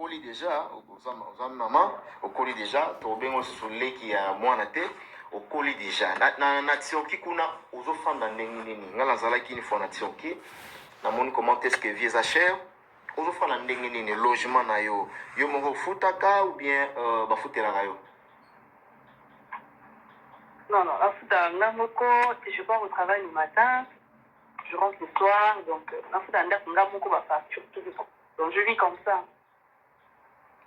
okoli déjà oza maman okoli déjà tobengo sule ki ya mwana te okoli déjà na Tioki kuna ozofanda ndenge nini nga nazalaki une fois na Tioki namoni comment est-ce que vie eza cher ozofanda ndenge nini logement na yo moko ofutaka ou bien bafutelaka yo? Non, la foot je pars au travail le matin, je rentre le soir, donc la foot va facture tout le temps. Donc je vis comme ça.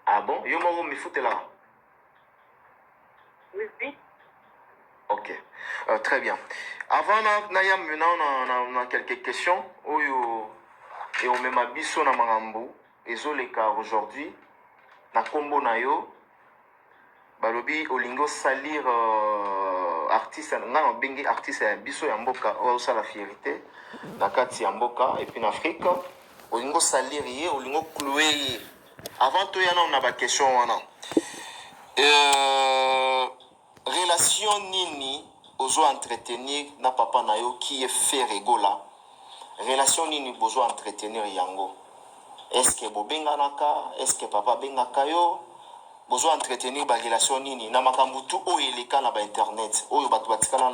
Ah bon? Yo moko me foutela? Oui. Ok, très bien. Avant naya maintenant on a quelques questions. Oyo et on même biso na marambo ezoleka aujourd'hui na kombo na yo balobi olingo salir artiste nga bengi artiste ya biso ya mboka o sala fierté na kati ya mboka et puis en Afrique olingo salir ye olingo clouer avant to yana on a ba question wana relation nini ozo entretenir na papa na yo qui est fait regola relation nini bozo entretenir yango est-ce que bobenganaka est-ce que papa bengaka yo bozo entretenir ba relation nini na makambo tu oyo eleka na ba internet oyo bato batikana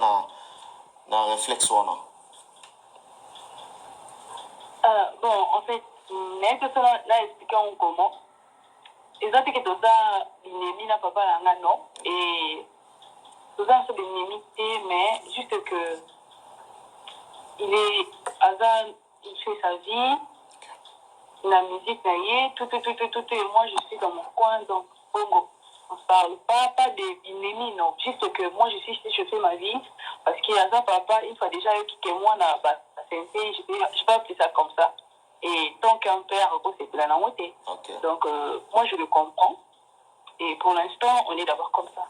na réflexe wana? Bon en fait mais que ça là expliquons comment exactement que tout ça l'inémi na papa là non et tout ça c'est l'inémité mais juste que il est hasard il fait sa vie la musique tout et moi je suis dans mon coin donc bon, on ne parle pas d'ennemis, non. Juste que moi, je fais ma vie. Parce qu'il y a ça, papa, une fois déjà, il quitté moi, je vais appeler ça comme ça. Et tant qu'un père, c'est la namoté. Donc, moi, je le comprends. Et pour l'instant, on est d'abord comme ça.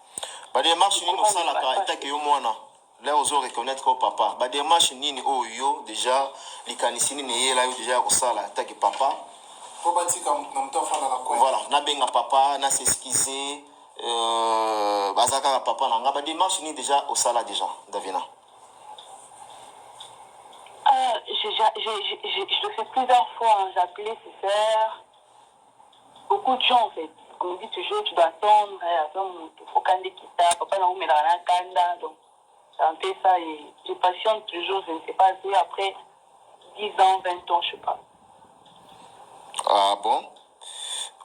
Bah, des marches, nous, ça, la caractère que moi, là, on doit reconnaître au papa. Bah, des marches, nous, oh, yo, déjà, les canicines, nous, là, déjà, au ça, la attaque papa. Voilà, na benga papa, na s'excuser, bazaka papa nanga, ba démarche ni déjà au sala déjà, Davina. Je le fais plusieurs fois, hein. J'ai appelé ses sœurs, beaucoup de gens en fait. On me dit toujours tu dois attendre, il faut qu'on quitte, papa n'a pas la kanda, donc c'est un peu ça et je patiente toujours, je ne sais pas si après 10 ans, 20 ans, je sais pas. Ah bon?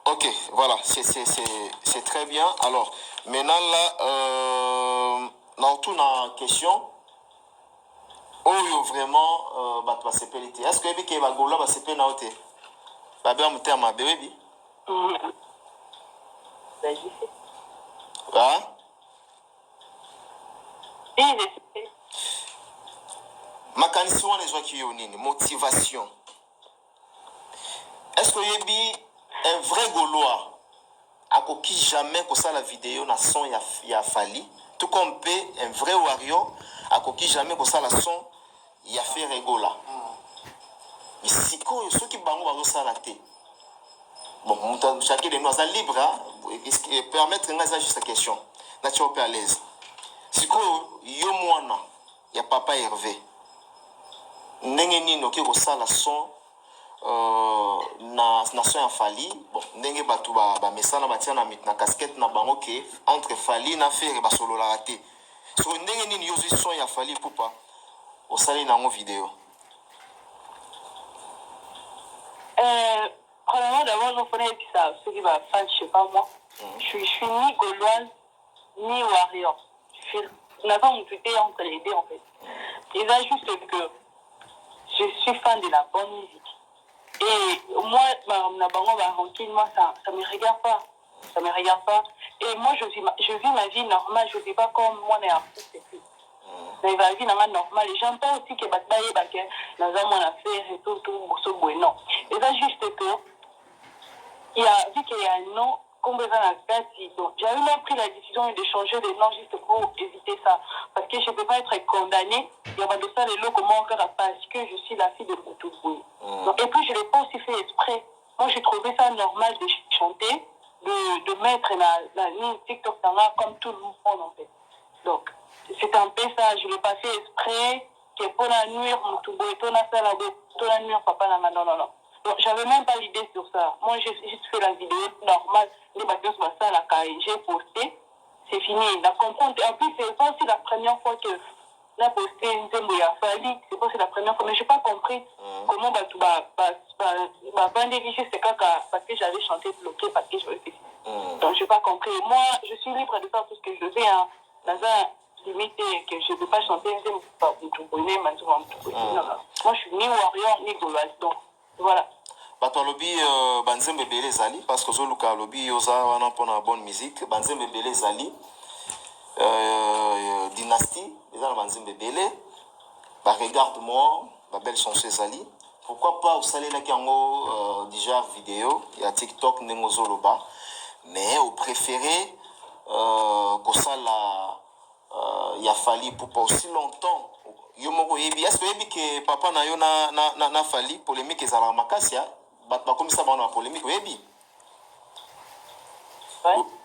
Ok, voilà, c'est très bien. Alors, maintenant là, dans toute la question, oh vraiment, bah c'est pelleté. Est-ce que il y a des gola bah c'est pelleté? Bah bien mon terme bébé. Ah? Mécanisme les gens qui ont une motivation. Est-ce que y a un vrai Gaulois à qui jamais que ça la vidéo na son y a fallu tout comme un vrai warrior à qui jamais que ça la son y a fait rigola mais si quoi ceux qui bango va ça la tête bon chacun de nous est libre et permettre de nous juste question nature pas à l'aise si quoi yo mwana ya papa Hervé ndenge nini ki ko ça la son na son ya fali bon ndenge batu ba mesana batia na casquette na bango ke entre fali na faire ba solo la raté so ndenge nini yo son ya fali pupa au sali na ngo vidéo premièrement d'abord je connais ça ceux qui va fan je sais pas moi je suis ni gauloise ni warrior je n'ai pas mon putain entre les deux en fait et là juste que je suis fan de la bonne musique. Et moi, ça ne me regarde pas. Ça me regarde pas. Et moi, je vis ma vie normale. Je ne vis pas comme moi, les artistes et tout. Je vis ma vie normale. Et j'entends aussi que dans un affaire et tout, non. Et là, juste que, vu qu'il y a un nom, comme dans la carte, donc j'avais même pris la décision de changer de nom juste pour éviter ça. Parce que je ne peux pas être condamnée. Il y a de ça les lots comment encore parce que je suis la fille de Moutouboui. Et puis je ne l'ai pas aussi fait exprès. Moi j'ai trouvé ça normal de chanter, de mettre la ligne TikTok comme tout le monde en fait. Donc c'est un peu ça, je l'ai pas fait exprès, que pour la nuire Moutouboui, pour la nuire papa, non. Donc, j'avais même pas l'idée sur ça. Moi, j'ai juste fait la vidéo normale. Les bâtiments sur ça, la caille. J'ai posté. C'est fini. La comprendre. En plus, c'est pas aussi la première fois que j'ai posté une thème où il a fallu. C'est pas aussi la première fois. Mais j'ai pas compris comment c'est parce que j'avais chanté bloqué, parce que j'avais fait. Donc, j'ai pas compris. Moi, je suis libre de faire tout ce que je veux. Hein. Dans un limite que je ne peux pas chanter une thème par moi, je suis ni warrior, ni gauloise. Donc, voilà. bato alobi banzembe ebele ezali parce que ozoluka alobi oza wana mpona bonne musique banzembe ebele ezali dynastie eza na banzembe ebele baregarde-moi babelle chanson ezali pourquoi pas osalelaki yango déjà vidéo ya tiktok ndenge ozoloba mais opréféré kosala ya fali pour pas aussi longtemps yo moko oyebi est-ce que oyebi ke papa na yo na fali polémique ezalaka makasi ya bato bakomisa bango na polémique oyebi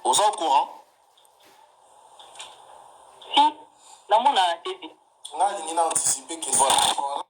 oza au courant si namona na tv nga alingi na anticipe ke voilà